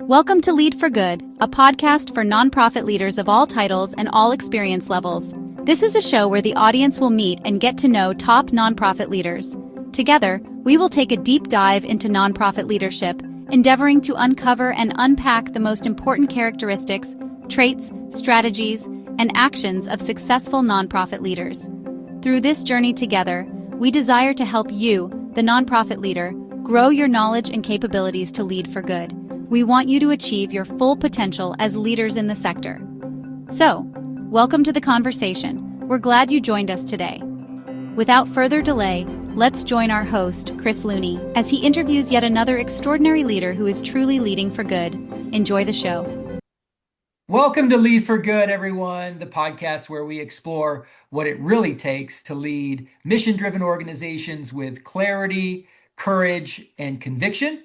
Welcome to Lead for Good, a podcast for nonprofit leaders of all titles and all experience levels. This is a show where the audience will meet and get to know top nonprofit leaders. Together, we will take a deep dive into nonprofit leadership, endeavoring to uncover and unpack the most important characteristics, traits, strategies, and actions of successful nonprofit leaders. Through this journey together, we desire to help you, the nonprofit leader, grow your knowledge and capabilities to lead for good. We want you to achieve your full potential as leaders in the sector. So, welcome to the conversation. We're glad you joined us today. Without further delay, let's join our host, Chris Looney, as he interviews yet another extraordinary leader who is truly leading for good. Enjoy the show. Welcome to Lead for Good, everyone, the podcast where we explore what it really takes to lead mission-driven organizations with clarity, courage, and conviction.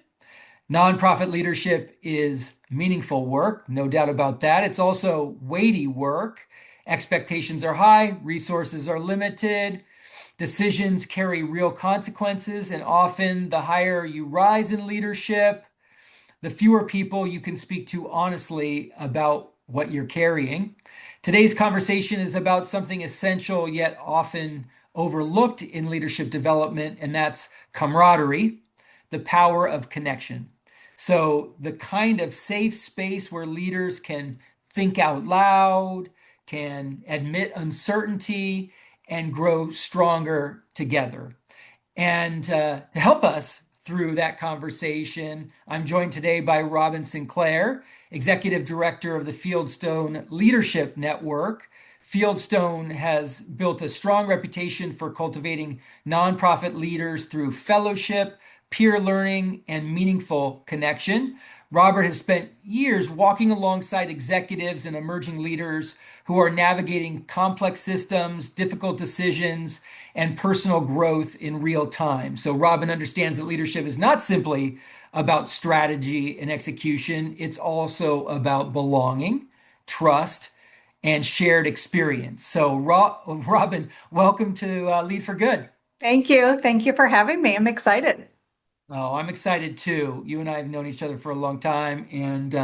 Nonprofit leadership is meaningful work, no doubt about that. It's also weighty work. Expectations are high, resources are limited, decisions carry real consequences, and often the higher you rise in leadership, the fewer people you can speak to honestly about what you're carrying. Today's conversation is about something essential yet often overlooked in leadership development, and that's camaraderie, the power of connection. So the kind of safe space where leaders can think out loud, can admit uncertainty, and grow stronger together. And to help us through that conversation, I'm joined today by Robin Sinclair, Executive Director of the Fieldstone Leadership Network. Fieldstone has built a strong reputation for cultivating nonprofit leaders through fellowship, peer learning, and meaningful connection. Robert has spent years walking alongside executives and emerging leaders who are navigating complex systems, difficult decisions, and personal growth in real time. So Robin understands that leadership is not simply about strategy and execution. It's also about belonging, trust, and shared experience. So Robin, welcome to Lead for Good. Thank you. Thank you for having me. I'm excited. Oh, I'm excited too. You and I have known each other for a long time, and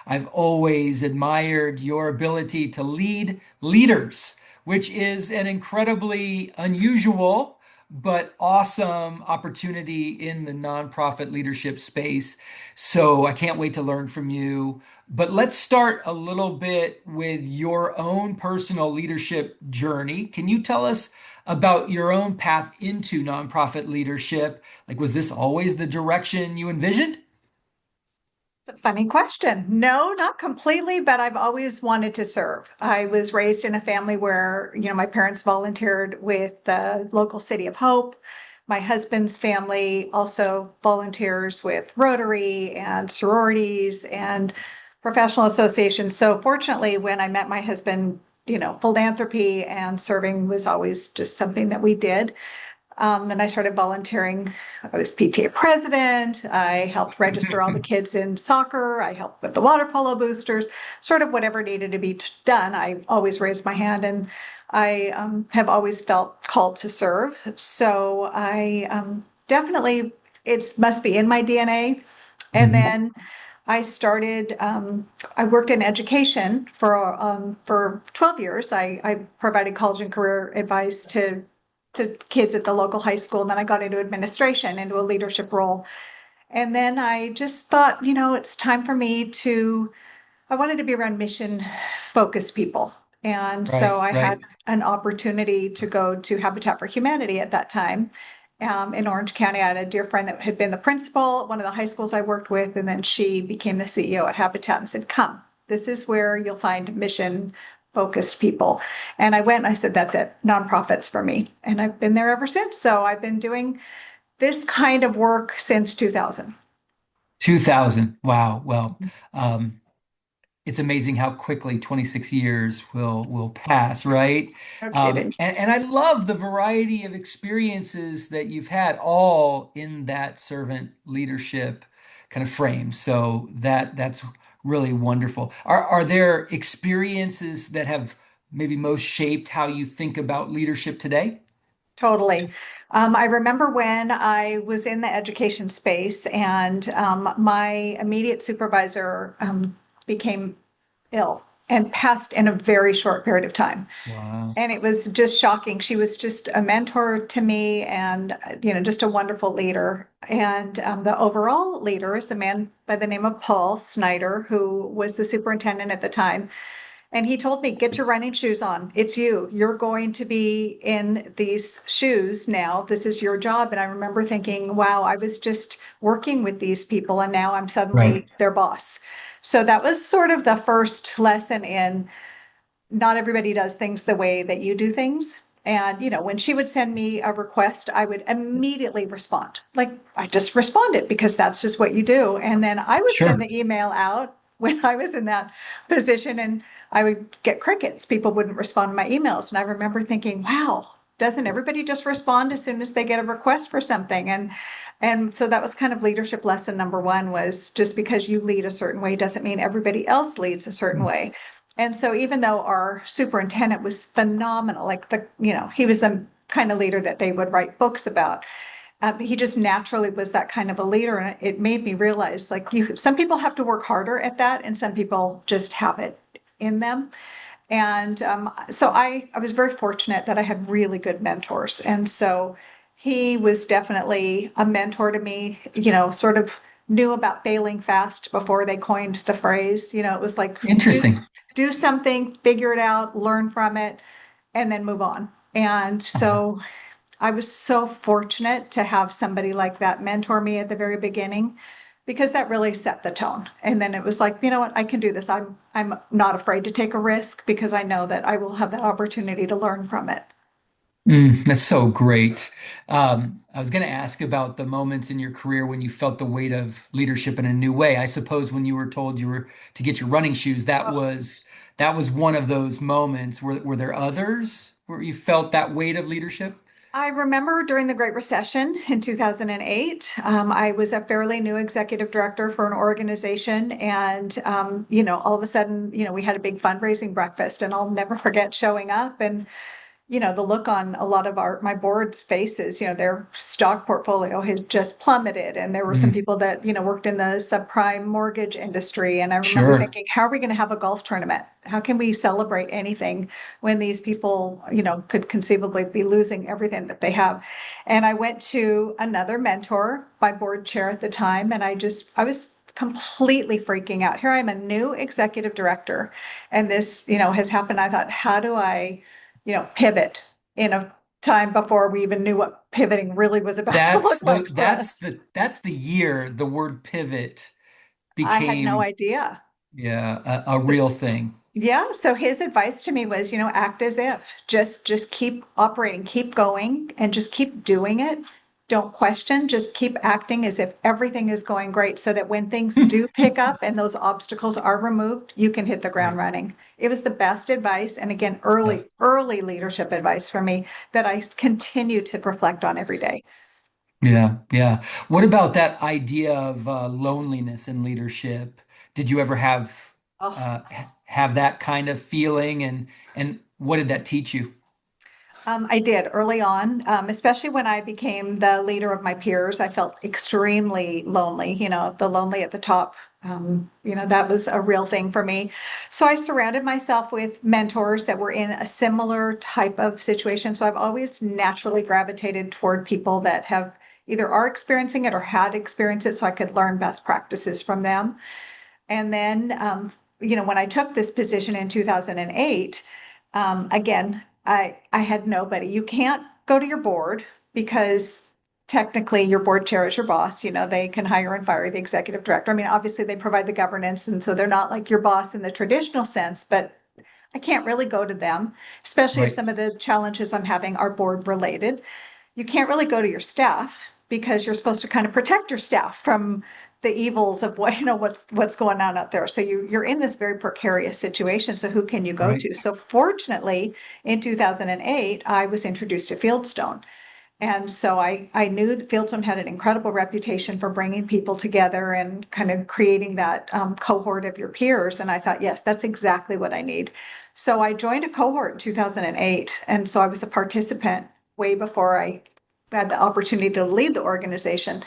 I've always admired your ability to lead leaders, which is an incredibly unusual but awesome opportunity in the nonprofit leadership space. So I can't wait to learn from you. But let's start a little bit with your own personal leadership journey. Can you tell us about your own path into nonprofit leadership? Like, was this always the direction you envisioned? It's a funny question. No, not completely, but I've always wanted to serve. I was raised in a family where, my parents volunteered with the local City of Hope. My husband's family also volunteers with Rotary and sororities and professional associations. So fortunately, when I met my husband, philanthropy and serving was always just something that we did. And I started volunteering. I was PTA president. I helped register all the kids in soccer. I helped with the water polo boosters, sort of whatever needed to be done. I always raised my hand, and I have always felt called to serve. So I definitely, it must be in my DNA. And Mhm. then I started, I worked in education for 12 years. I provided college and career advice to kids at the local high school. And then I got into administration, into a leadership role. And then I just thought, it's time for me I wanted to be around mission focused people. And Right, so I had right. an opportunity to go to Habitat for Humanity at that time. In Orange County, I had a dear friend that had been the principal at one of the high schools I worked with, and then she became the CEO at Habitat and said, "Come, this is where you'll find mission focused people." And I went and I said, "That's it, nonprofits for me." And I've been there ever since. So I've been doing this kind of work since 2000. 2000. Wow. Well, um, it's amazing how quickly 26 years will pass, right? No kidding. And I love the variety of experiences that you've had, all in that servant leadership kind of frame. So that's really wonderful. Are there experiences that have maybe most shaped how you think about leadership today? Totally. I remember when I was in the education space and my immediate supervisor became ill and passed in a very short period of time. Wow. And it was just shocking. She was just a mentor to me and, just a wonderful leader. And the overall leader is a man by the name of Paul Snyder, who was the superintendent at the time. And he told me, get your running shoes on. It's you. You're going to be in these shoes now. This is your job. And I remember thinking, wow, I was just working with these people and now I'm Right. suddenly their boss. So that was sort of the first lesson in not everybody does things the way that you do things. And, when she would send me a request, I would immediately respond. Like I just responded because that's just what you do. And then I would send Sure. the email out when I was in that position and I would get crickets. People wouldn't respond to my emails. And I remember thinking, wow, doesn't everybody just respond as soon as they get a request for something? And so that was kind of leadership lesson number one was just because you lead a certain way doesn't mean everybody else leads a certain way. And so even though our superintendent was phenomenal, like he was the kind of leader that they would write books about. He just naturally was that kind of a leader. And it made me realize like some people have to work harder at that and some people just have it in them. And so I was very fortunate that I had really good mentors. And so he was definitely a mentor to me, sort of knew about failing fast before they coined the phrase. It was like Interesting. do something, figure it out, learn from it, and then move on. And Uh-huh. so I was so fortunate to have somebody like that mentor me at the very beginning because that really set the tone. And then it was like, you know what, I can do this. I'm not afraid to take a risk because I know that I will have that opportunity to learn from it. That's so great. I was going to ask about the moments in your career when you felt the weight of leadership in a new way. I suppose when you were told you were to get your running shoes, that was one of those moments. Were there others where you felt that weight of leadership? I remember during the Great Recession in 2008, I was a fairly new executive director for an organization. And, all of a sudden, we had a big fundraising breakfast, and I'll never forget showing up and the look on a lot of my board's faces, their stock portfolio had just plummeted. And there were some Mm, people that, worked in the subprime mortgage industry. And I remember sure. thinking, how are we going to have a golf tournament? How can we celebrate anything when these people, could conceivably be losing everything that they have? And I went to another mentor, my board chair at the time, and I was completely freaking out. Here I am, a new executive director, and this, has happened. I thought, how do I pivot in a time before we even knew what pivoting really was about to That's look the like for that's us. the that's the year the word pivot I had no became, idea. yeah, a real thing. Yeah, so his advice to me was, act as if. Just keep operating, keep going, and just keep doing it. Don't question, just keep acting as if everything is going great so that when things do pick up and those obstacles are removed, you can hit the ground Right. running. It was the best advice, and again, Yeah. early leadership advice for me that I continue to reflect on every day. Yeah, yeah. What about that idea of loneliness in leadership? Did you ever Oh. have that kind of feeling, and what did that teach you? I did early on, especially when I became the leader of my peers. I felt extremely lonely, the lonely at the top. That was a real thing for me. So I surrounded myself with mentors that were in a similar type of situation. So I've always naturally gravitated toward people that have either are experiencing it or had experienced it so I could learn best practices from them. And then, when I took this position in 2008, again, I had nobody. You can't go to your board because technically your board chair is your boss. They can hire and fire the executive director. I mean, obviously they provide the governance, and so they're not like your boss in the traditional sense, but I can't really go to them, especially if Right, some of the challenges I'm having are board related. You can't really go to your staff because you're supposed to kind of protect your staff from the evils of what's going on out there. So you're in this very precarious situation. So who can you go right. to? So fortunately, in 2008, I was introduced to Fieldstone. And so I knew that Fieldstone had an incredible reputation for bringing people together and kind of creating that cohort of your peers. And I thought, yes, that's exactly what I need. So I joined a cohort in 2008. And so I was a participant way before I had the opportunity to lead the organization.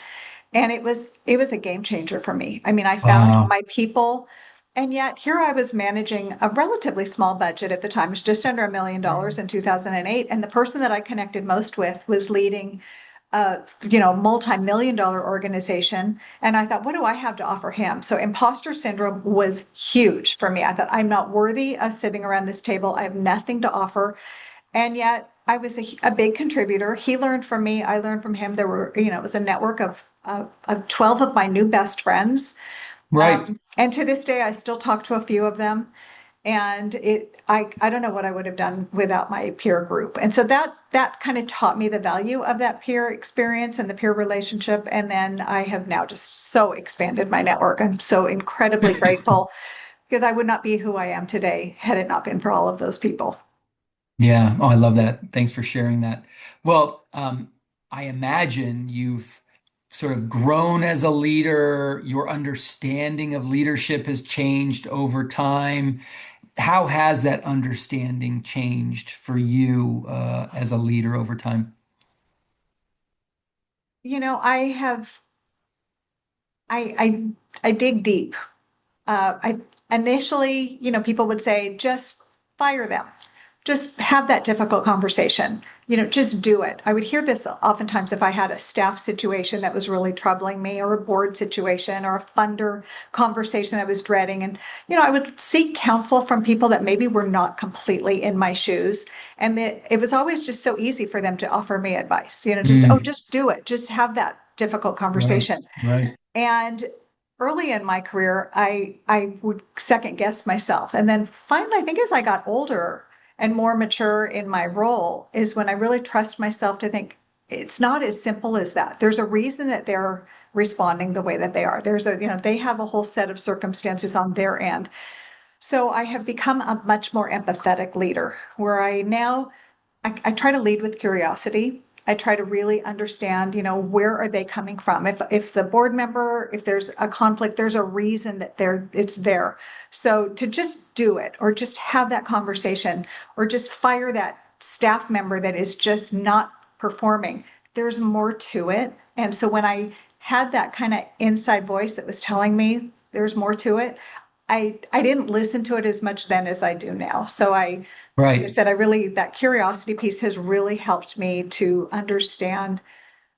And it was a game changer for me. I mean, I found Wow. my people, and yet here I was managing a relatively small budget at the time. It was just under $1 million in 2008. And the person that I connected most with was leading multi-million dollar organization. And I thought, what do I have to offer him? So imposter syndrome was huge for me. I thought, I'm not worthy of sitting around this table. I have nothing to offer. And yet I was a big contributor. He learned from me. I learned from him. There were, it was a network of 12 of my new best friends. Right. And to this day, I still talk to a few of them. And I don't know what I would have done without my peer group. And so that kind of taught me the value of that peer experience and the peer relationship. And then I have now just so expanded my network. I'm so incredibly grateful because I would not be who I am today had it not been for all of those people. Yeah. Oh, I love that. Thanks for sharing that. Well, I imagine you've sort of grown as a leader. Your understanding of leadership has changed over time. How has that understanding changed for you as a leader over time? I have I dig deep. I initially, people would say, just fire them, just have that difficult conversation, just do it. I would hear this oftentimes if I had a staff situation that was really troubling me, or a board situation, or a funder conversation that I was dreading. And, I would seek counsel from people that maybe were not completely in my shoes. And it was always just so easy for them to offer me advice, Mm, just do it, just have that difficult right. conversation. Right. And early in my career, I would second guess myself. And then finally, I think as I got older and more mature in my role, is when I really trust myself to think it's not as simple as that. There's a reason that they're responding the way that they are. They have a whole set of circumstances on their end. So I have become a much more empathetic leader where I try to lead with curiosity. I try to really understand, where are they coming from? If the board member, if there's a conflict, there's a reason that it's there. So to just do it, or just have that conversation, or just fire that staff member that is just not performing, there's more to it. And so when I had that kind of inside voice that was telling me there's more to it, I didn't listen to it as much then as I do now. So like I Right. said, that curiosity piece has really helped me to understand,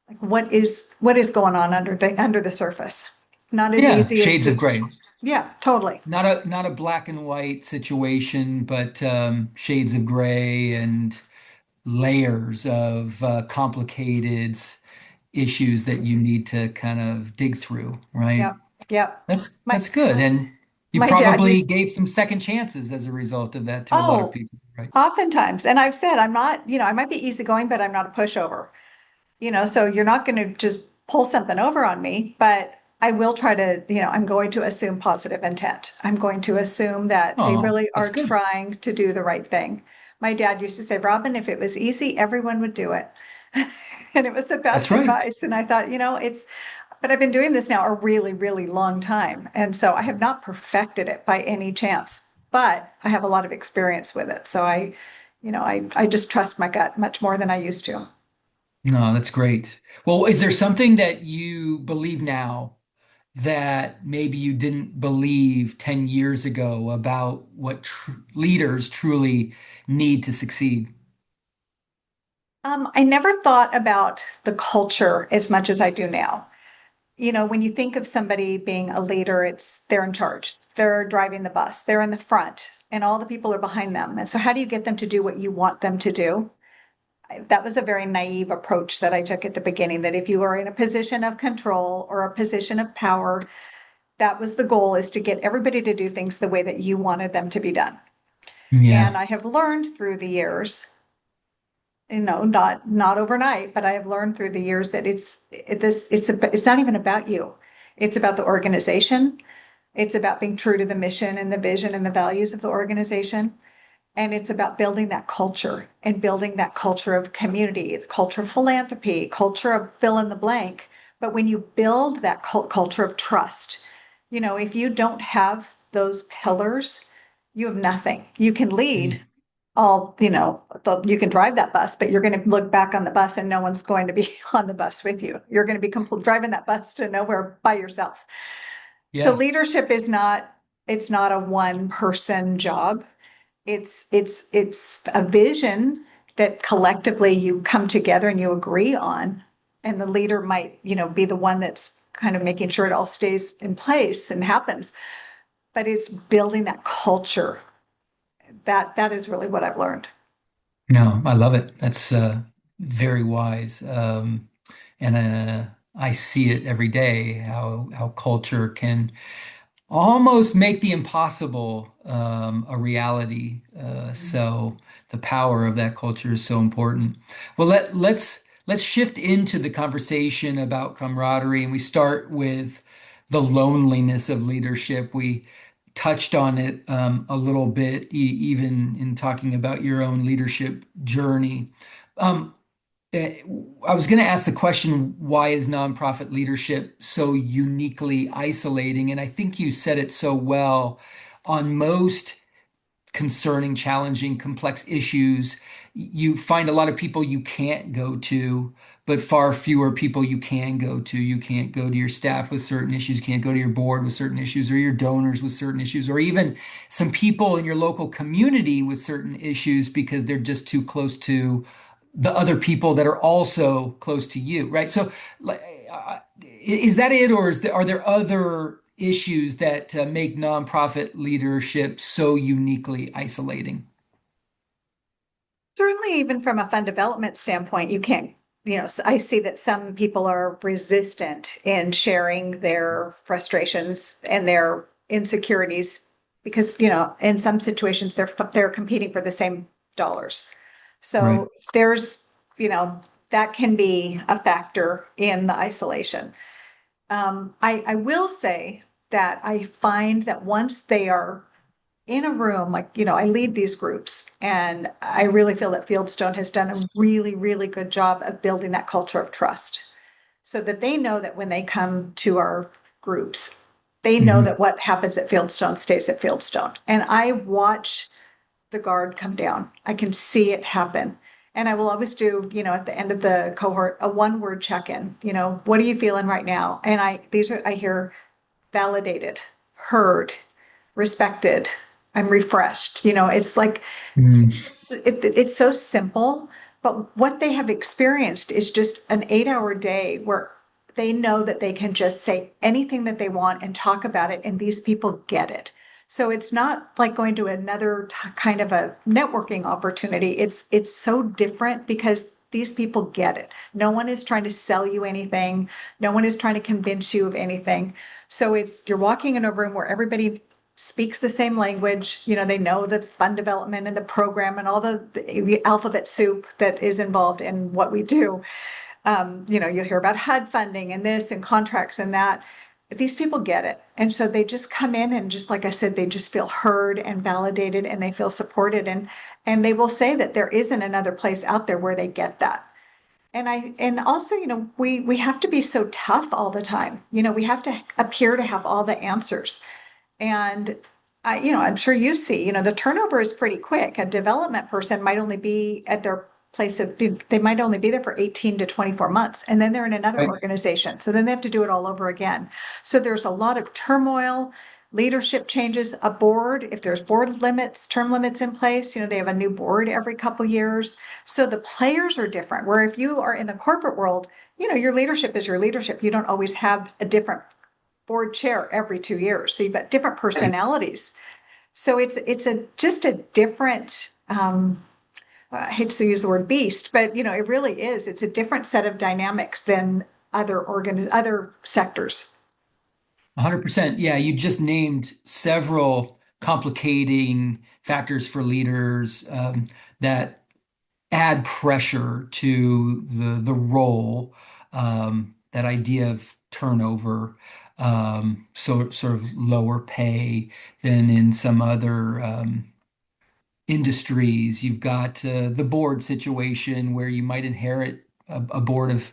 like, what is going on under the surface. Not as Yeah. easy as Shades of just, gray. yeah, totally. Not a black and white situation, but shades of gray and layers of complicated issues that you need to kind of dig through, right? Yep, yep. My That's good. And you my dad probably used, gave some second chances as a result of that to a lot of oh, people, right? oftentimes, and I've said I'm not, I might be easygoing, but I'm not a pushover. So you're not going to just pull something over on me, but I will try to, I'm going to assume positive intent. I'm going to assume that they Oh, really that's are good. trying to do the right thing. My dad used to say, Robin, if it was easy, everyone would do it. And it was the That's best right. advice. And I thought, but I've been doing this now a really, really long time. And so I have not perfected it by any chance, but I have a lot of experience with it. So I just trust my gut much more than I used to. No, that's great. Well, is there something that you believe now that maybe you didn't believe 10 years ago about what leaders truly need to succeed? I never thought about the culture as much as I do now. When you think of somebody being a leader, they're in charge, they're driving the bus, they're in the front, and all the people are behind them. And so, how do you get them to do what you want them to do? That was a very naive approach that I took at the beginning, that if you are in a position of control or a position of power, that was the goal, is to get everybody to do things the way that you wanted them to be done. And Yeah. I have learned through the years, not overnight, but I have learned through the years that it's not even about you. It's about the organization. It's about being true to the mission and the vision and the values of the organization. And it's about building that culture, and building that culture of community, the culture of philanthropy, culture of fill in the blank. But when you build that culture of trust, if you don't have those pillars, you have nothing. You can lead, you can drive that bus, but you're going to look back on the bus and no one's going to be on the bus with you. You're going to be driving that bus to nowhere by yourself. So Yeah. leadership is not, it's not a one person job. It's a vision that collectively you come together and you agree on. And the leader might, be the one that's kind of making sure it all stays in place and happens. But it's building that culture. That is really what I've learned. No, I love it. That's very wise. And I see it every day how culture can almost make the impossible a reality. So the power of that culture is so important. Well, let's shift into the conversation about camaraderie, and we start with the loneliness of leadership. We touched on it a little bit, even in talking about your own leadership journey. Um, I was going to ask the question, why is nonprofit leadership so uniquely isolating? And I think you said it so well. On most concerning, challenging, complex issues, you find a lot of people you can't go to, but far fewer people you can go to. You can't go to your staff with certain issues, you can't go to your board with certain issues, or your donors with certain issues, or even some people in your local community with certain issues because they're just too close to the other people that are also close to you, right? So, like, is that it, or are there other issues that make nonprofit leadership so uniquely isolating? Certainly, even from a fund development standpoint, you can't, I see that some people are resistant in sharing their frustrations and their insecurities because, in some situations they're competing for the same dollars. Right. So that can be a factor in the isolation. I will say that I find that once they are in a room, like, I lead these groups, and I really feel that Fieldstone has done a really, really good job of building that culture of trust so that they know that when they come to our groups, they know Hmm. that what happens at Fieldstone stays at Fieldstone. And I watch the guard come down. I can see it happen. And I will always do, at the end of the cohort, a one word check in. What are you feeling right now? And I hear validated, heard, respected. I'm refreshed. It's like Mm. it's so simple, but what they have experienced is just an 8-hour day where they know that they can just say anything that they want and talk about it, and these people get it. So it's not like going to another kind of a networking opportunity. It's so different because these people get it. No one is trying to sell you anything. No one is trying to convince you of anything. So you're walking in a room where everybody speaks the same language. They know the fund development and the program and all the alphabet soup that is involved in what we do. You'll hear about HUD funding and this and contracts and that. These people get it. And so they just come in and, just like I said, they just feel heard and validated, and they feel supported. And they will say that there isn't another place out there where they get that. And also, we have to be so tough all the time. We have to appear to have all the answers. And I'm sure you see, the turnover is pretty quick. A development person might only be at their place they might only be there for 18 to 24 months, and then they're in another Right. organization. So then they have to do it all over again. So there's a lot of turmoil, leadership changes, a board, if there's board limits, term limits in place, they have a new board every couple years. So the players are different. Where if you are in the corporate world, your leadership is your leadership. You don't always have a different board chair every 2 years. So you've got different personalities. So it's just a different, I hate to use the word beast, but it really is. It's a different set of dynamics than other sectors. 100%. Yeah, you just named several complicating factors for leaders that add pressure to the role. That idea of turnover, so sort of lower pay than in some other industries. You've got the board situation where you might inherit a board of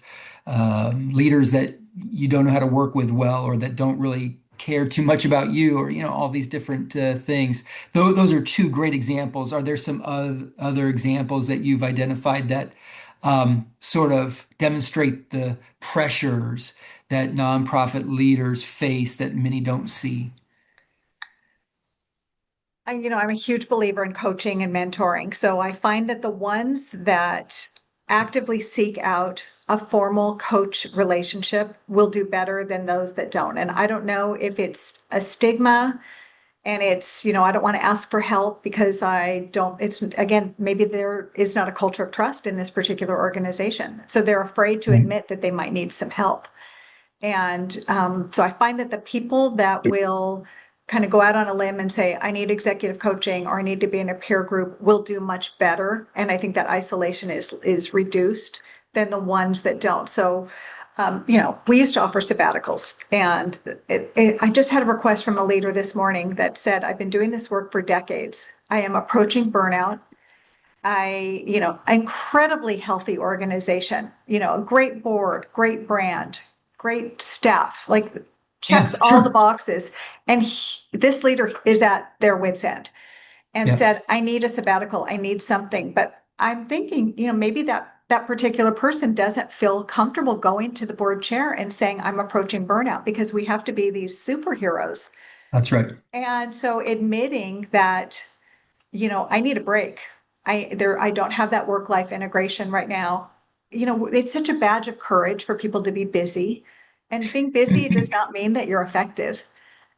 leaders that you don't know how to work with well, or that don't really care too much about you, or all these different things. Those are two great examples. Are there some other examples that you've identified that sort of demonstrate the pressures that nonprofit leaders face that many don't see? I'm a huge believer in coaching and mentoring. So I find that the ones that actively seek out a formal coach relationship will do better than those that don't. And I don't know if it's a stigma and it's, I don't want to ask for help because I don't, it's again, maybe there is not a culture of trust in this particular organization. So they're afraid to Right. admit that they might need some help. And so I find that the people that will kind of go out on a limb and say, I need executive coaching or I need to be in a peer group will do much better. And I think that isolation is reduced than the ones that don't. So, we used to offer sabbaticals, and I just had a request from a leader this morning that said, I've been doing this work for decades. I am approaching burnout. Incredibly healthy organization, a great board, great brand, great staff, like checks Yeah, all the sure. boxes. And this leader is at their wit's end and Yeah, said, I need a sabbatical. I need something. But I'm thinking, maybe that particular person doesn't feel comfortable going to the board chair and saying, I'm approaching burnout, because we have to be these superheroes. that's right. And so admitting that, I need a break. I don't have that work-life integration right now. It's such a badge of courage for people to be busy. And being busy does not mean that you're effective.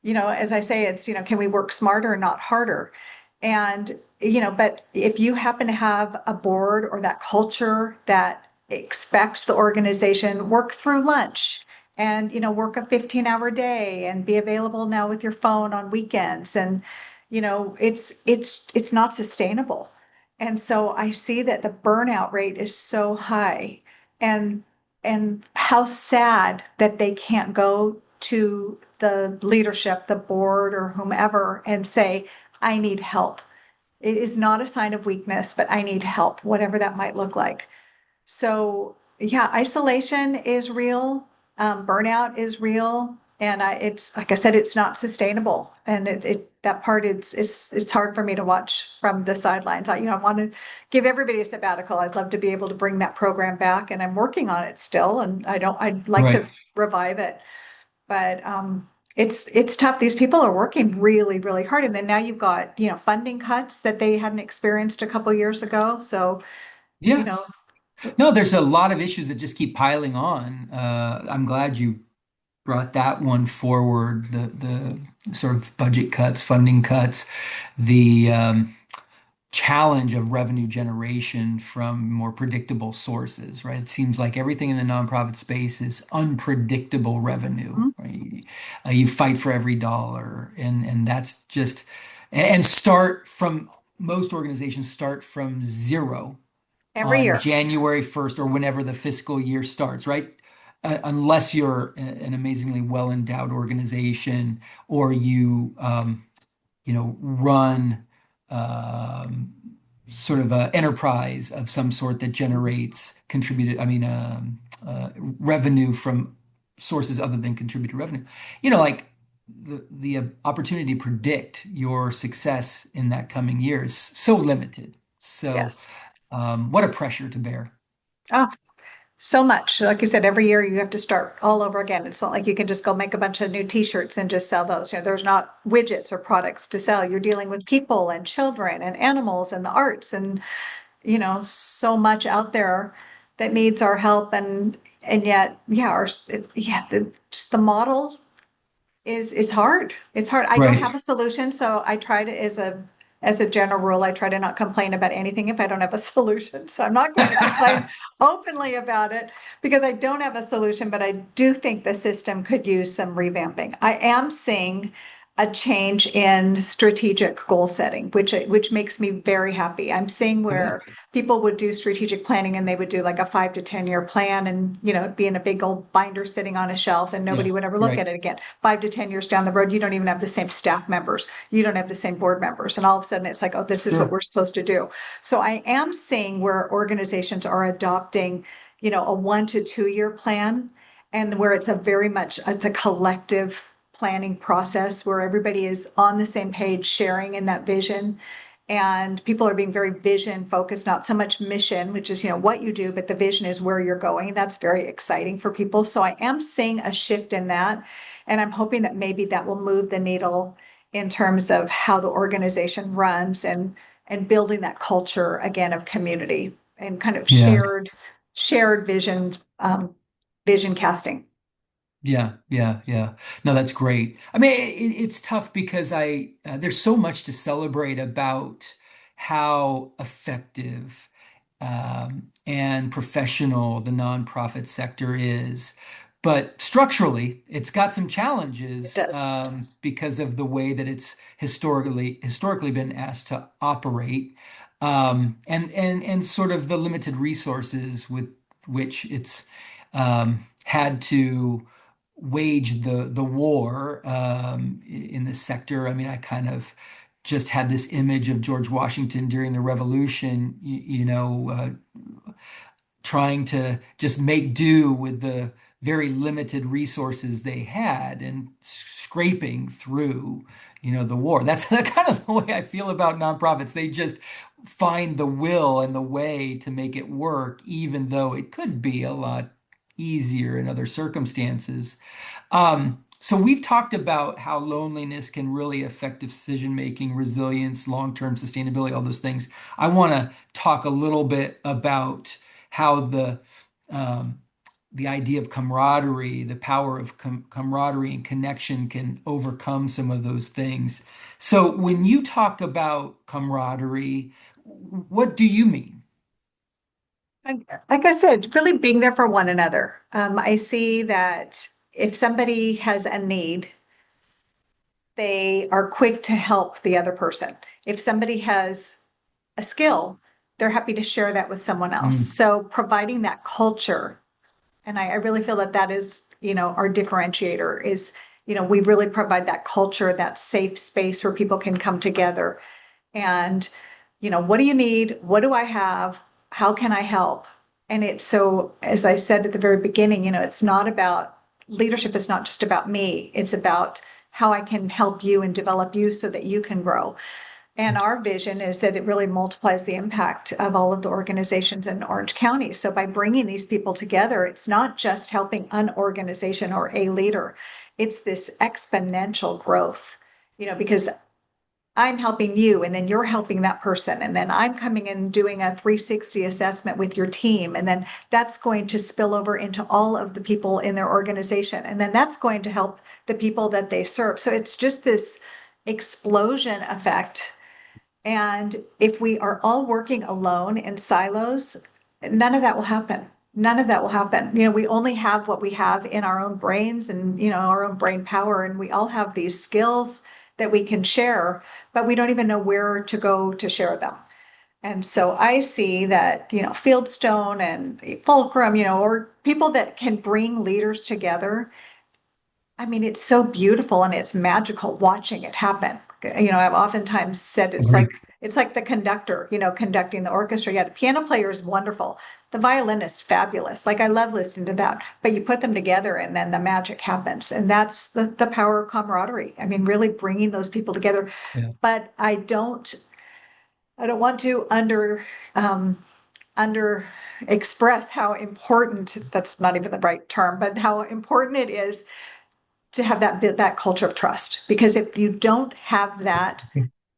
As I say, it's, can we work smarter, not harder? And, but if you happen to have a board or that culture that expects the organization work through lunch and, work a 15-hour day and be available now with your phone on weekends, and, it's not sustainable. And so I see that the burnout rate is so high, and how sad that they can't go to the leadership, the board, or whomever, and say, I need help. It is not a sign of weakness, but I need help, whatever that might look like. So, yeah, isolation is real, burnout is real, and it's like I said, it's not sustainable. And that part it's hard for me to watch from the sidelines. I want to give everybody a sabbatical. I'd love to be able to bring that program back, and I'm working on it still. And I'd like Right. to revive it, but it's tough. These people are working really, really hard, and then now you've got funding cuts that they hadn't experienced a couple years ago. So you Yeah. know, No, there's a lot of issues that just keep piling on. I'm glad you brought that one forward. The sort of budget cuts, funding cuts, the challenge of revenue generation from more predictable sources, right? It seems like everything in the nonprofit space is unpredictable revenue, mhm, right? You fight for every dollar, and that's just and start from most organizations start from zero every on year. January 1st or whenever the fiscal year starts, right? Unless you're an amazingly well endowed organization or run um, sort of an enterprise of some sort that generates revenue from sources other than contributed revenue. Like the opportunity to predict your success in that coming year is so limited. So, Yes. what a pressure to bear. Oh, so much. Like you said, every year you have to start all over again. It's not like you can just go make a bunch of new t-shirts and just sell those. There's not widgets or products to sell. You're dealing with people and children and animals and the arts, and so much out there that needs our help. And yet, yeah, just the model is hard. It's hard. I don't Right. have a solution, so I try to, as a general rule, I try to not complain about anything if I don't have a solution. So I'm not going to complain openly about it because I don't have a solution, but I do think the system could use some revamping. I am seeing a change in strategic goal setting, which makes me very happy. I'm seeing where Good. people would do strategic planning and they would do like a 5 to 10 year plan, and it'd be in a big old binder sitting on a shelf and nobody Yeah. would ever look Right. at it again. 5 to 10 years down the road, you don't even have the same staff members, you don't have the same board members, and all of a sudden it's like, oh, this is what Sure. we're supposed to do. So I am seeing where organizations are adopting a 1 to 2 year plan, and where it's a collective planning process where everybody is on the same page, sharing in that vision. And people are being very vision focused, not so much mission, which is, what you do, but the vision is where you're going. That's very exciting for people. So I am seeing a shift in that. And I'm hoping that maybe that will move the needle in terms of how the organization runs and building that culture again of community and kind of Yeah. shared vision, vision casting. Yeah. No, that's great. I mean, it's tough because there's so much to celebrate about how effective and professional the nonprofit sector is. But structurally, it's got some It challenges does. because of the way that it's historically been asked to operate, and sort of the limited resources with which it's had to wage the war in this sector. I mean, I kind of just had this image of George Washington during the Revolution, trying to just make do with the very limited resources they had and scraping through, the war. That's kind of the way I feel about nonprofits. They just find the will and the way to make it work, even though it could be a lot easier in other circumstances. So we've talked about how loneliness can really affect decision making, resilience, long-term sustainability, all those things. I want to talk a little bit about how um, the idea of camaraderie, the power of camaraderie and connection can overcome some of those things. So when you talk about camaraderie, what do you mean? Like I said, really being there for one another. I see that if somebody has a need, they are quick to help the other person. If somebody has a skill, they're happy to share that with someone else. Mm, So providing that culture, and I really feel that that is, our differentiator is, we really provide that culture, that safe space where people can come together and, what do you need? What do I have? How can I help? And it's so, as I said at the very beginning, it's not about leadership, is not just about me. It's about how I can help you and develop you so that you can grow. And our vision is that it really multiplies the impact of all of the organizations in Orange County. So by bringing these people together, it's not just helping an organization or a leader, it's this exponential growth, because I'm helping you and then you're helping that person. And then I'm coming in doing a 360 assessment with your team. And then that's going to spill over into all of the people in their organization. And then that's going to help the people that they serve. So it's just this explosion effect. And if we are all working alone in silos, none of that will happen. None of that will happen. We only have what we have in our own brains and, our own brain power. And we all have these skills that we can share, but we don't even know where to go to share them. And so I see that, Fieldstone and Fulcrum, or people that can bring leaders together. I mean, it's so beautiful and it's magical watching it happen. I've oftentimes said agree. it's like the conductor, conducting the orchestra. Yeah, the piano player is wonderful. The violinist, fabulous. Like I love listening to that. But you put them together and then the magic happens. And that's the power of camaraderie. I mean, really bringing those people together. Yeah. But I don't want to under express how important, that's not even the right term, but how important it is to have that culture of trust. Because if you don't have that,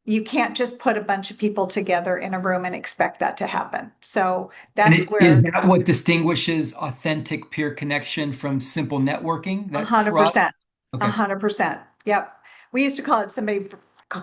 you can't just put a bunch of people together in a room and expect that to happen. So And that's is where that what distinguishes authentic peer connection from simple networking? a That hundred trust? percent, a Okay. 100%. Yep. We used to call it, somebody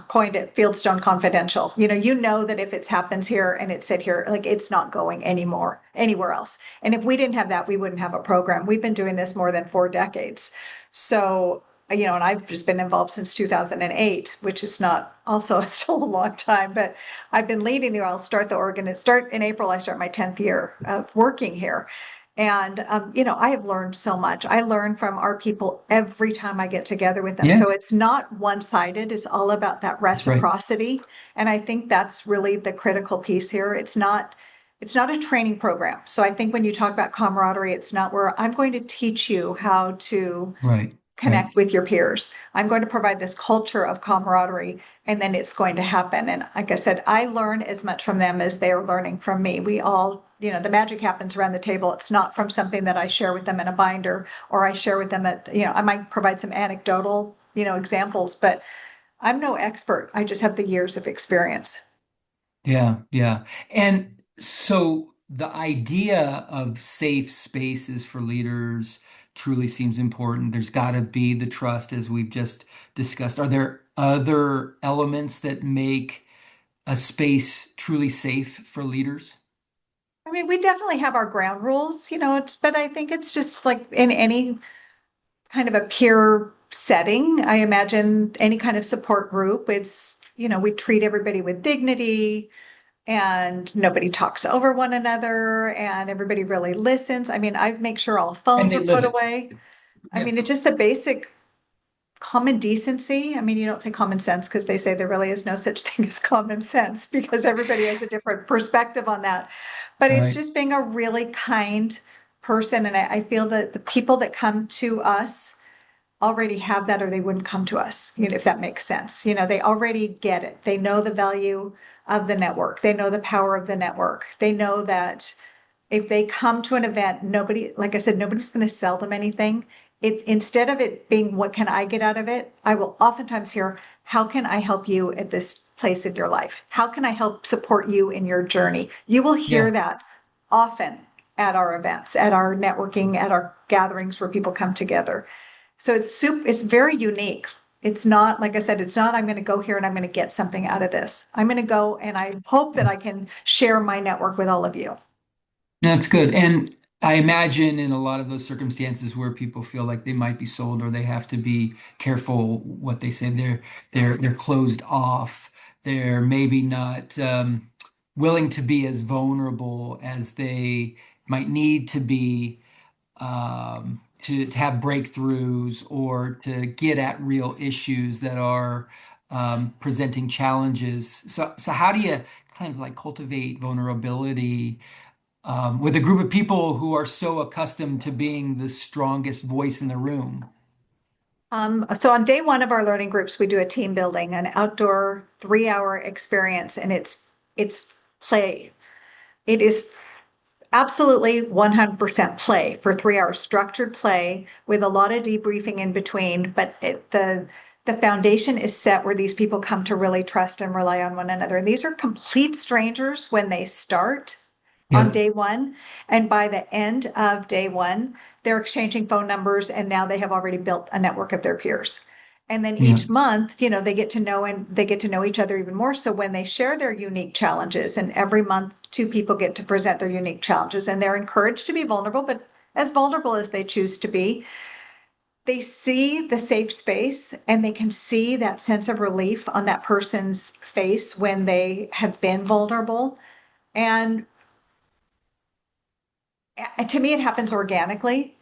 coined it Fieldstone Confidential. You know that if it happens here and it's said here, like it's not going anywhere else. And if we didn't have that, we wouldn't have a program. We've been doing this more than 4 decades. So, and I've just been involved since 2008, which is not also still a long time, but I've been leading I'll start in April. I start my 10th year of working here. And, I have learned so much. I learn from our people every time I get together with them. Yeah, So it's not one-sided. It's all about that that's right. reciprocity. And I think that's really the critical piece here. It's not a training program. So I think when you talk about camaraderie, it's not where I'm going to teach you how to Right. connect with your peers. I'm going to provide this culture of camaraderie, and then it's going to happen. And like I said, I learn as much from them as they are learning from me. We all, the magic happens around the table. It's not from something that I share with them in a binder, or I share with them at, I might provide some anecdotal, examples, but I'm no expert. I just have the years of experience. Yeah, yeah. And so the idea of safe spaces for leaders truly seems important. There's got to be the trust, as we've just discussed. Are there other elements that make a space truly safe for leaders? I mean, we definitely have our ground rules, but I think it's just like in any kind of a peer setting. I imagine any kind of support group, it's, we treat everybody with dignity and nobody talks over one another and everybody really listens. I mean, I make sure all And phones they are live put it. away. I Yeah. mean, it's just the basic common decency. I mean, you don't say common sense because they say there really is no such thing as common sense because everybody has a different perspective on that. But it's Right. just being a really kind person. And I feel that the people that come to us already have that or they wouldn't come to us, if that makes sense. They already get it. They know the value of the network. They know the power of the network. They know that if they come to an event, nobody, like I said, nobody's going to sell them anything. It instead of it being what can I get out of it, I will oftentimes hear, how can I help you at this place in your life? How can I help support you in your journey? You will hear Yeah. that often at our events, at our networking, at our gatherings where people come together. So it's very unique. It's not, like I said, it's not, I'm going to go here and I'm going to get something out of this. I'm going to go and I hope that I can share my network with all of you. That's good. And I imagine in a lot of those circumstances where people feel like they might be sold or they have to be careful what they say, they're closed off. They're maybe not willing to be as vulnerable as they might need to be to have breakthroughs or to get at real issues that are presenting challenges. So how do you kind of like cultivate vulnerability with a group of people who are so accustomed to being the strongest voice in the room? So on day one of our learning groups, we do a team building, an outdoor 3-hour experience, and it's play. It is absolutely 100% play for 3 hours, structured play with a lot of debriefing in between. But the foundation is set where these people come to really trust and rely on one another. And these are complete strangers when they start on Yep. day one. And by the end of day one, they're exchanging phone numbers and now they have already built a network of their peers. And then Yeah. each month, they get to know and they get to know each other even more. So when they share their unique challenges, and every month, two people get to present their unique challenges, and they're encouraged to be vulnerable, but as vulnerable as they choose to be, they see the safe space and they can see that sense of relief on that person's face when they have been vulnerable. And to me, it happens organically.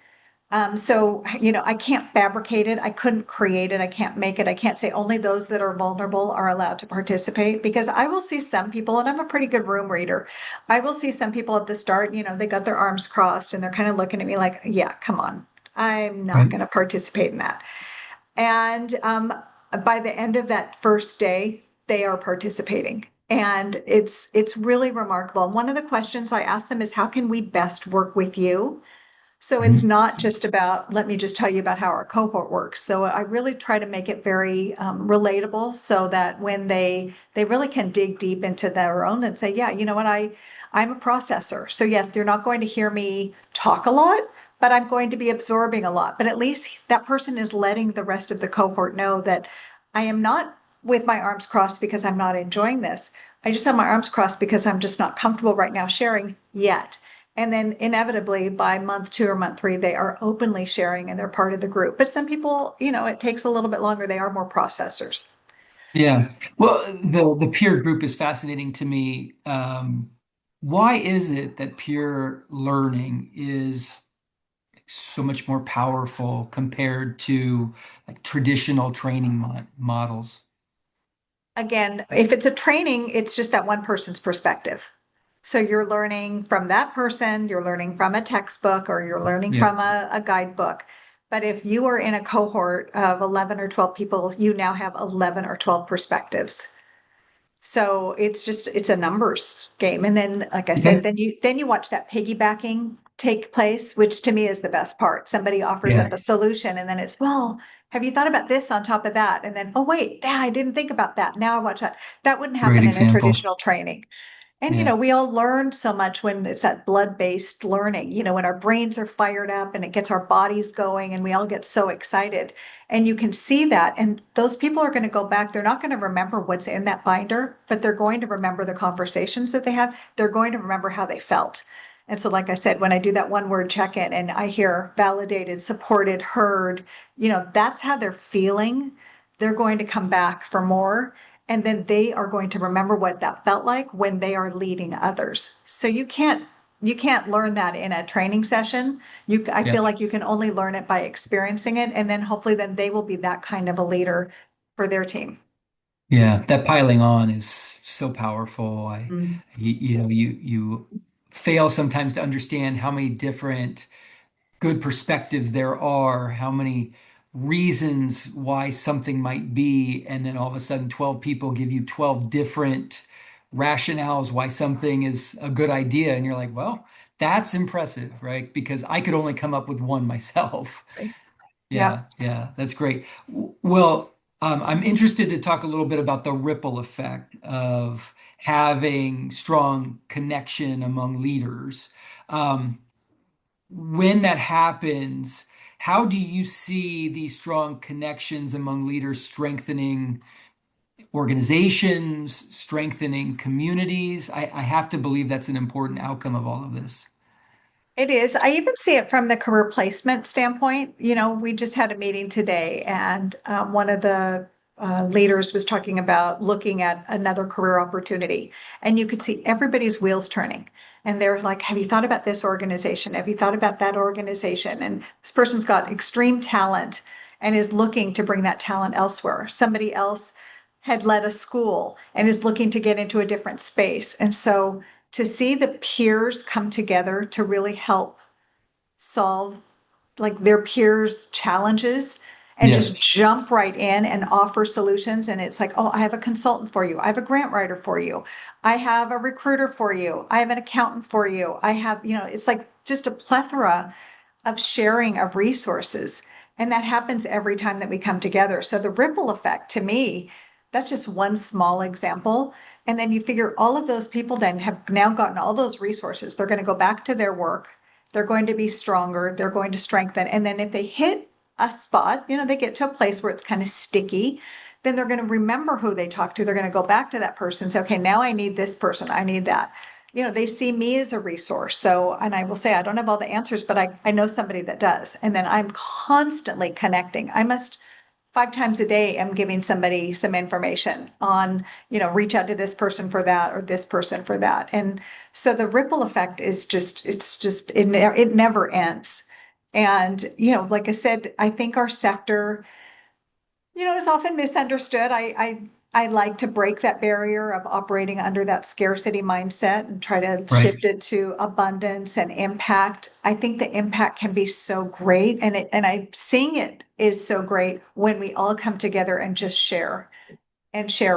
So, I can't fabricate it. I couldn't create it. I can't make it. I can't say only those that are vulnerable are allowed to participate because I will see some people, and I'm a pretty good room reader. I will see some people at the start, they got their arms crossed and they're kind of looking at me like, yeah, come on. I'm not Right. going to participate in that. And by the end of that first day, they are participating. And it's really remarkable. And one of the questions I ask them is, how can we best work with you? So it's Mhm. not just about, let me just tell you about how our cohort works. So I really try to make it very relatable so that when they really can dig deep into their own and say, yeah, you know what, I'm a processor. So yes, you're not going to hear me talk a lot, but I'm going to be absorbing a lot. But at least that person is letting the rest of the cohort know that I am not with my arms crossed because I'm not enjoying this. I just have my arms crossed because I'm just not comfortable right now sharing yet. And then inevitably by month 2 or month 3, they are openly sharing and they're part of the group. But some people, it takes a little bit longer. They are more processors. Yeah. Well, the peer group is fascinating to me. Why is it that peer learning is so much more powerful compared to like traditional training models? Again, if it's a training, it's just that one person's perspective. So you're learning from that person, you're learning from a textbook, or you're learning Yeah. from a guidebook. But if you are in a cohort of 11 or 12 people, you now have 11 or 12 perspectives. So it's a numbers game. And then, like I said, Okay. then you watch that piggybacking take place, which to me is the best part. Somebody offers Yeah. up a solution and then it's, well, have you thought about this on top of that? And then, oh wait, yeah, I didn't think about that. Now I watch that. That wouldn't Great happen in a example. traditional training. And, Yeah. we all learn so much when it's that blood-based learning, when our brains are fired up and it gets our bodies going and we all get so excited. And you can see that. And those people are going to go back. They're not going to remember what's in that binder, but they're going to remember the conversations that they have. They're going to remember how they felt. And so, like I said, when I do that one word check-in and I hear validated, supported, heard, that's how they're feeling. They're going to come back for more. And then they are going to remember what that felt like when they are leading others. So you can't learn that in a training session. I Yeah. feel like you can only learn it by experiencing it. And then hopefully then they will be that kind of a leader for their team. Yeah. That piling on is so powerful. Mm. You fail sometimes to understand how many different good perspectives there are, how many reasons why something might be, and then all of a sudden 12 people give you 12 different rationales why something is a good idea. And you're like, well, that's impressive, right? Because I could only come up with one myself. Right. Yeah. Yeah, yeah, that's great. Well, I'm interested to talk a little bit about the ripple effect of having strong connection among leaders. Um, when that happens, how do you see these strong connections among leaders strengthening organizations, strengthening communities? I have to believe that's an important outcome of all of this. It is. I even see it from the career placement standpoint. We just had a meeting today, and one of the leaders was talking about looking at another career opportunity. And you could see everybody's wheels turning. And they're like, have you thought about this organization? Have you thought about that organization? And this person's got extreme talent and is looking to bring that talent elsewhere. Somebody else had led a school and is looking to get into a different space. And so to see the peers come together to really help solve like their peers' challenges and Yeah. just jump right in and offer solutions. And it's like, oh, I have a consultant for you. I have a grant writer for you. I have a recruiter for you. I have an accountant for you. I have, it's like just a plethora of sharing of resources. And that happens every time that we come together. So the ripple effect to me, that's just one small example. And then you figure all of those people then have now gotten all those resources. They're going to go back to their work. They're going to be stronger. They're going to strengthen. And then if they hit a spot, they get to a place where it's kind of sticky, then they're going to remember who they talked to. They're going to go back to that person and say, okay, now I need this person. I need that. They see me as a resource. So, and I will say, I don't have all the answers, but I know somebody that does. And then I'm constantly connecting. I must 5 times a day am giving somebody some information on, reach out to this person for that or this person for that. And so the ripple effect is it never ends. And, like I said, I think our sector it's often misunderstood. I like to break that barrier of operating under that scarcity mindset and try to Right. shift it to abundance and impact. I think the impact can be so great, and I'm seeing it is so great when we all come together and just share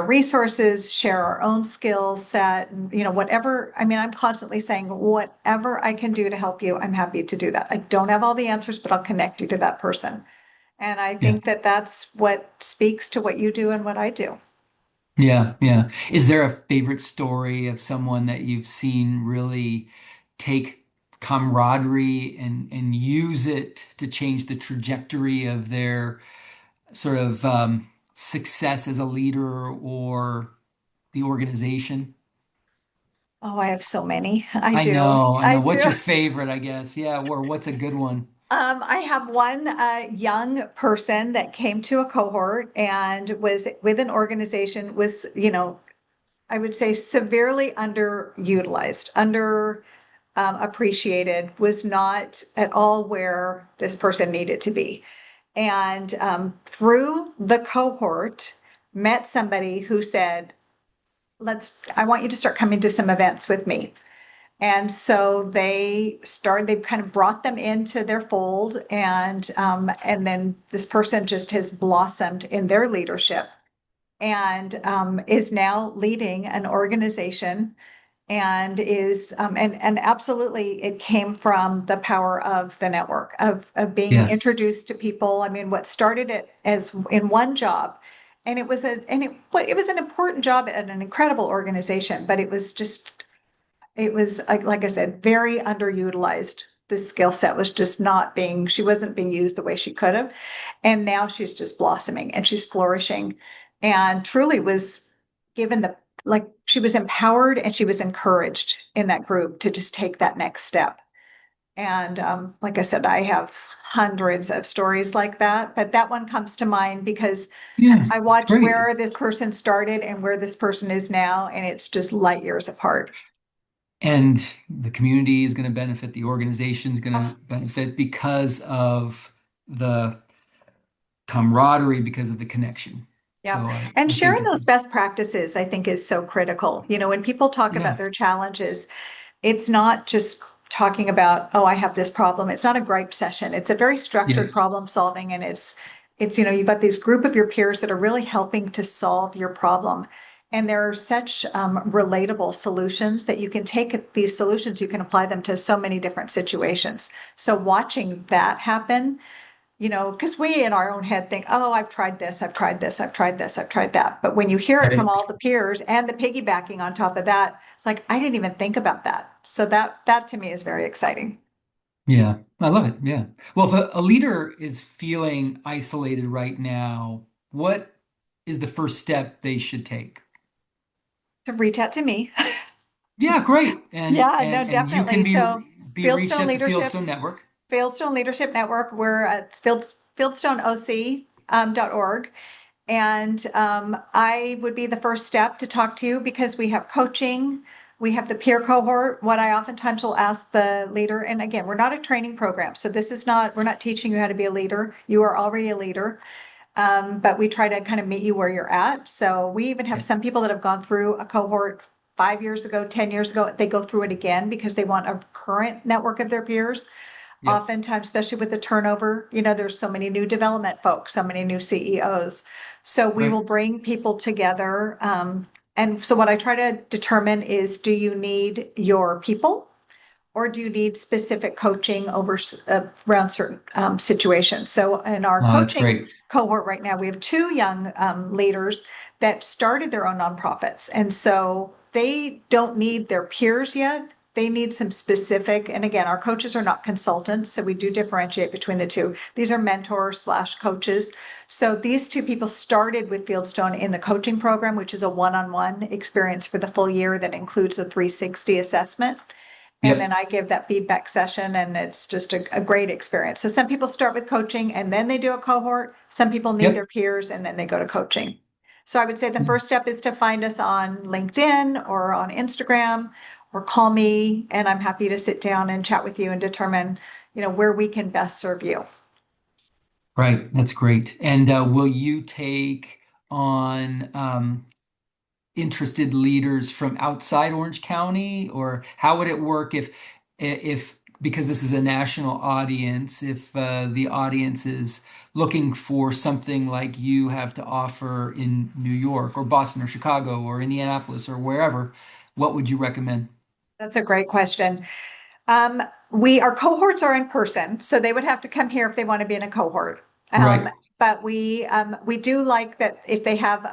resources, share our own skill set, and whatever. I mean, I'm constantly saying whatever I can do to help you, I'm happy to do that. I don't have all the answers, but I'll connect you to that person. And I Yeah. think that that's what speaks to what you do and what I do. Yeah. Yeah. Is there a favorite story of someone that you've seen really take camaraderie and use it to change the trajectory of their sort of success as a leader or the organization? Oh, I have so many. I I do. know, I I know. What's do. your favorite, I guess? Yeah, or what's a good one? I have one young person that came to a cohort and was with an organization, was, I would say severely underutilized, under appreciated, was not at all where this person needed to be. And through the cohort, met somebody who said, I want you to start coming to some events with me. And so they kind of brought them into their fold, and then this person just has blossomed in their leadership and is now leading an organization and and absolutely it came from the power of the network of being Yeah. introduced to people. I mean, what started it as in one job, and it was an important job at an incredible organization, but it was like I said, very underutilized. The skill set was just not being, she wasn't being used the way she could have. And now she's just blossoming and she's flourishing and truly was given like she was empowered and she was encouraged in that group to just take that next step. And like I said, I have hundreds of stories like that, but that one comes to mind because Yeah. I watch Great. where this person started and where this person is now, and it's just light years apart. And the community is going to benefit, the organization is going to benefit because of the camaraderie, because of the connection. Yeah. So And I think sharing it's, those best practices, I think, is so critical. You know, when people talk about yeah, their challenges, it's not just talking about, oh, I have this problem. It's not a gripe session. It's a very yeah, structured problem solving. And it's, you've got this group of your peers that are really helping to solve your problem. And there are such relatable solutions that you can take these solutions, you can apply them to so many different situations. So watching that happen, because we in our own head think, oh, I've tried this, I've tried this, I've tried this, I've tried that. But when you hear it from right. all the peers and the piggybacking on top of that, it's like, I didn't even think about that. So that to me is very exciting. Yeah, I love it. Yeah. Well, if a leader is feeling isolated right now, what is the first step they should take? To reach out to me. Yeah, great. Yeah, no, And you can definitely. So be reached Fieldstone at the Leadership, Fieldstone Network. Fieldstone Leadership Network, we're at fieldstoneoc.org. And I would be the first step to talk to you because we have coaching, we have the peer cohort. What I oftentimes will ask the leader, and again, we're not a training program, so we're not teaching you how to be a leader. You are already a leader, but we try to kind of meet you where you're at. So we even have Okay. some people that have gone through a cohort 5 years ago, 10 years ago. They go through it again because they want a current network of their peers. Yep. Oftentimes, especially with the turnover, there's so many new development folks, so many new CEOs. So we will Right. bring people together. And so what I try to determine is, do you need your people or do you need specific coaching around certain situations? So in our Oh, that's coaching great. cohort right now, we have two young leaders that started their own nonprofits. And so they don't need their peers yet. They need some specific, and again, our coaches are not consultants, so we do differentiate between the two. These are mentors slash coaches. So these two people started with Fieldstone in the coaching program, which is a one-on-one experience for the full year that includes a 360 assessment. And then Yep. I give that feedback session, and it's just a great experience. So some people start with coaching and then they do a cohort. Some people need their Yep. peers and then they go to coaching. So I would say the first step is to find us on LinkedIn or on Instagram or call me, and I'm happy to sit down and chat with you and determine, where we can best serve you. Right. That's great. And will you take on interested leaders from outside Orange County, or how would it work if because this is a national audience, if the audience is looking for something like you have to offer in New York or Boston or Chicago or Indianapolis or wherever, what would you recommend? That's a great question. Our cohorts are in person, so they would have to come here if they want to be in a cohort. Um, Right. but we do like that if they have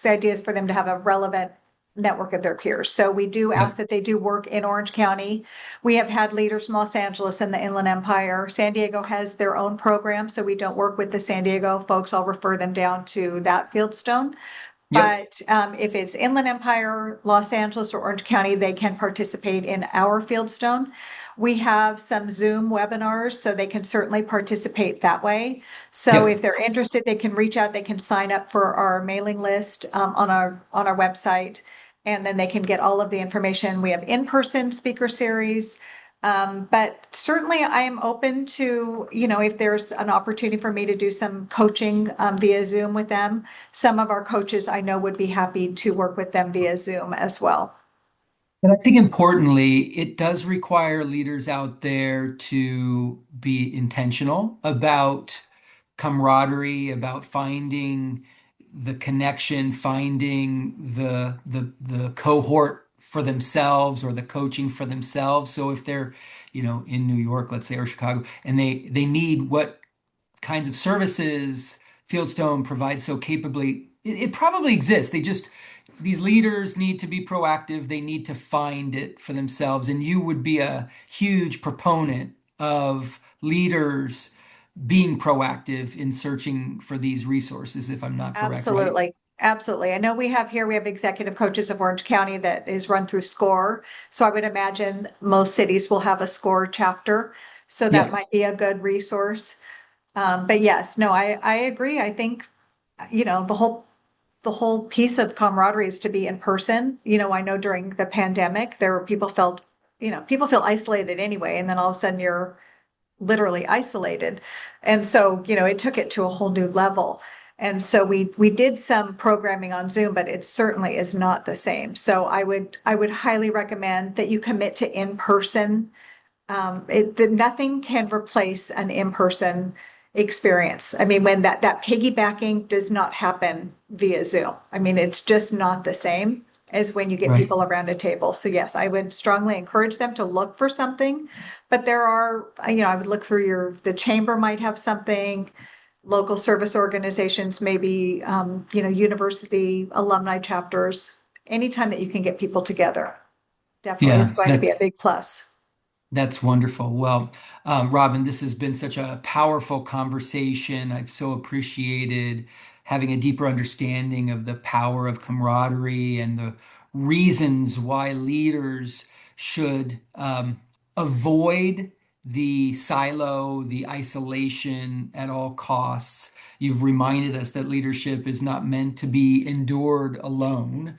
ideas for them to have a relevant network of their peers. So we do ask Yep. that they do work in Orange County. We have had leaders from Los Angeles and the Inland Empire. San Diego has their own program, so we don't work with the San Diego folks. I'll refer them down to that Fieldstone. Yep. But if it's Inland Empire, Los Angeles, or Orange County, they can participate in our Fieldstone. We have some Zoom webinars, so they can certainly participate that way. So if Yep. they're interested, they can reach out. They can sign up for our mailing list on our website, and then they can get all of the information. We have in-person speaker series. But certainly I am open to, if there's an opportunity for me to do some coaching via Zoom with them. Some of our coaches I know would be happy to work with them via Zoom as well. But I think importantly, it does require leaders out there to be intentional about camaraderie, about finding the connection, finding the cohort for themselves or the coaching for themselves. So if they're, in New York, let's say, or Chicago, and they need what kinds of services Fieldstone provides so capably, it probably exists. These leaders need to be proactive. They need to find it for themselves. And you would be a huge proponent of leaders being proactive in searching for these resources, if I'm not correct, right? Absolutely. Absolutely. I know we have executive coaches of Orange County that is run through SCORE. So I would imagine most cities will have a SCORE chapter. So that Yeah. might be a good resource. But yes, no, I agree. I think, the whole piece of camaraderie is to be in person. I know during the pandemic, there were people feel isolated anyway, and then all of a sudden you're literally isolated. And so, it took it to a whole new level. And so we did some programming on Zoom, but it certainly is not the same. So I would highly recommend that you commit to in person. Nothing can replace an in-person experience. I mean, when that piggybacking does not happen via Zoom. I mean, it's just not the same as when you get Right. people around a table. So yes, I would strongly encourage them to look for something. But there are, I would look through the chamber might have something, local service organizations, maybe, university alumni chapters. Anytime that you can get people together, definitely is Yeah, going to be a big plus. that's wonderful. Well, Robin, this has been such a powerful conversation. I've so appreciated having a deeper understanding of the power of camaraderie and the reasons why leaders should avoid the silo, the isolation at all costs. You've reminded us that leadership is not meant to be endured alone.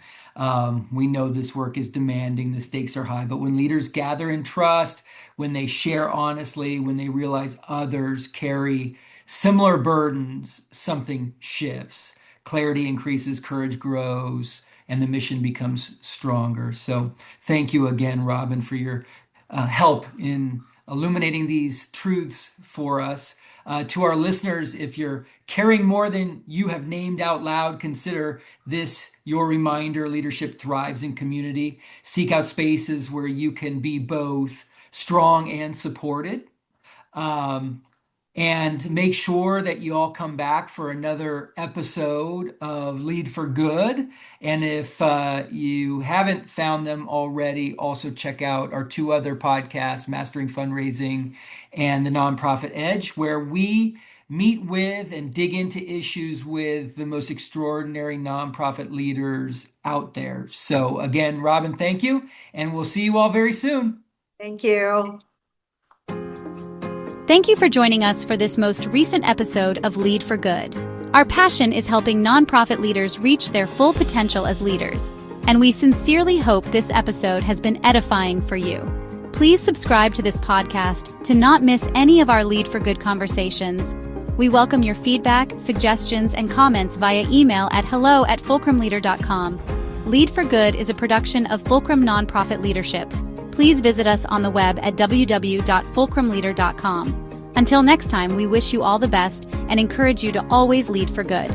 We know this work is demanding, the stakes are high, but when leaders gather in trust, when they share honestly, when they realize others carry similar burdens, something shifts. Clarity increases, courage grows, and the mission becomes stronger. So, thank you again, Robin, for your help in illuminating these truths for us. To our listeners, if you're carrying more than you have named out loud, consider this your reminder. Leadership thrives in community. Seek out spaces where you can be both strong and supported. Um, and make sure that you all come back for another episode of Lead for Good. And if you haven't found them already, also check out our two other podcasts, Mastering Fundraising and The Nonprofit Edge, where we meet with and dig into issues with the most extraordinary nonprofit leaders out there. So, again, Robin, thank you. And we'll see you all very soon. Thank you. Thank you for joining us for this most recent episode of Lead for Good. Our passion is helping nonprofit leaders reach their full potential as leaders, and we sincerely hope this episode has been edifying for you. Please subscribe to this podcast to not miss any of our Lead for Good conversations. We welcome your feedback, suggestions, and comments via email at hello@fulcrumleader.com. Lead for Good is a production of Fulcrum Nonprofit Leadership. Please visit us on the web at www.fulcrumleader.com. Until next time, we wish you all the best and encourage you to always lead for good.